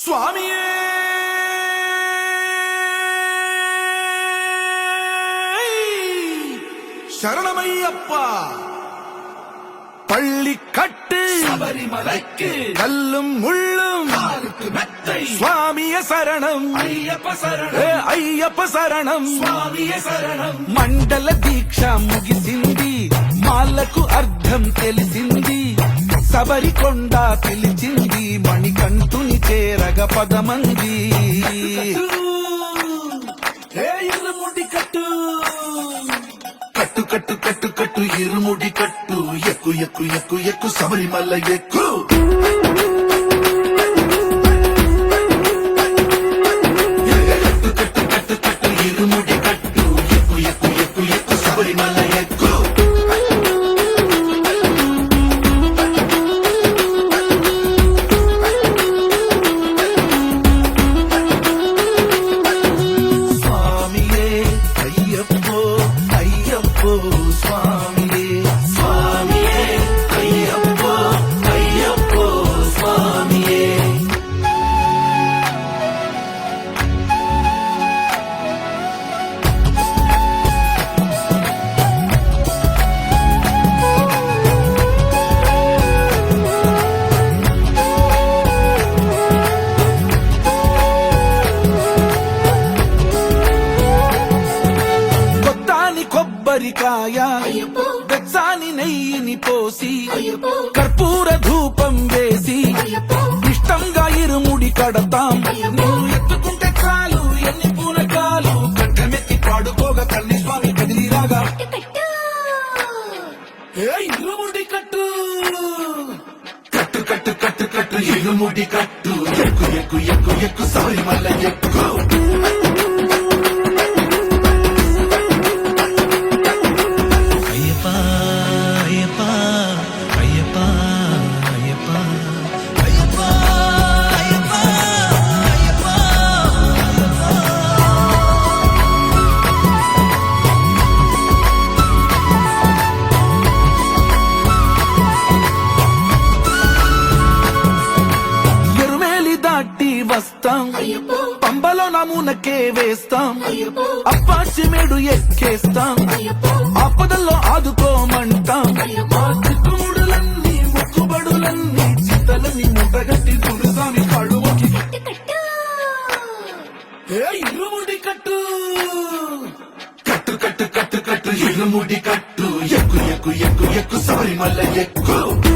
స్వామియే శరణమయ్యప్ప பள்ளிக்கட்டு சபரிமலைக்கு கல்லும் முள்ளும் காலுக்கு மெத்தை சுவாமிய சரணம் ஐயப்ப சரணம் అయ్యప్ప శరణం స్వామియే శరణం మండల దీక్ష ముగిసింది మాలకు అర్థం తెలిసింది శబరికొండ పిలిచింది మణికంఠుని చేరగ పదమంది ఇరుముడి కట్టు కట్టు కట్టు కట్టు కట్టు ఇరుముడి కట్టు ఎక్కు ఎక్కు ఎక్కు ఎక్కు శబరిమల ఎక్కు కట్టు కట్టు కట్టు కట్టు ఇరుముడి కట్టు ఎక్కు ఎక్కు ఎక్కు ఎక్కు శబరిమల ఎక్కు స్వామియే అయ్యప్పో అయ్యప్పో స్వామియే స్వామియే అయ్యప్పో అయ్యప్పో స్వామియే కొత్తాని కొబ్బరికాయ వెచ్చాని నెయ్యిని పోసి కర్పూర ధూపం వేసి ఇష్టంగా ఇరుముడి కడతాం నువ్వు ఎత్తుకుంటే చాలు ఎన్ని పూనకాలు కట్టమెత్తి పాడుకోగా కల్లి స్వామి కదిలిరాగా ఇరుముడి కట్టు కట్టు కట్టు కట్టు కట్టు ఇరుముడి కట్టు ఎక్కు ఎక్కు ఎక్కు ఎక్కు శబరిమల ఎక్కు అయ్యప్ప అయ్యప్ప అయ్యప్ప అయ్యప్ప అయ్యప్ప అయ్యప్ప అయ్యప్ప ఎరుమేలి దాటి వస్తాం పంబలో నమూనకే వేస్తాం అప్పాచిమేడు ఎక్కేస్తాం ఆపదల్లో ఆదుకోమంటాం మా చిక్కుముడులన్నీ మొక్కుబడులన్నీ చిత్తలన్నీ ముట్టగట్టి గురుస్వామి కాళ్ళుకి ఇరుముడి కట్టు కట్టు కట్టు కట్టు కట్టు ఇరుముడి కట్టు ఎక్కు ఎక్కు ఎక్కు ఎక్కు శబరిమల ఎక్కు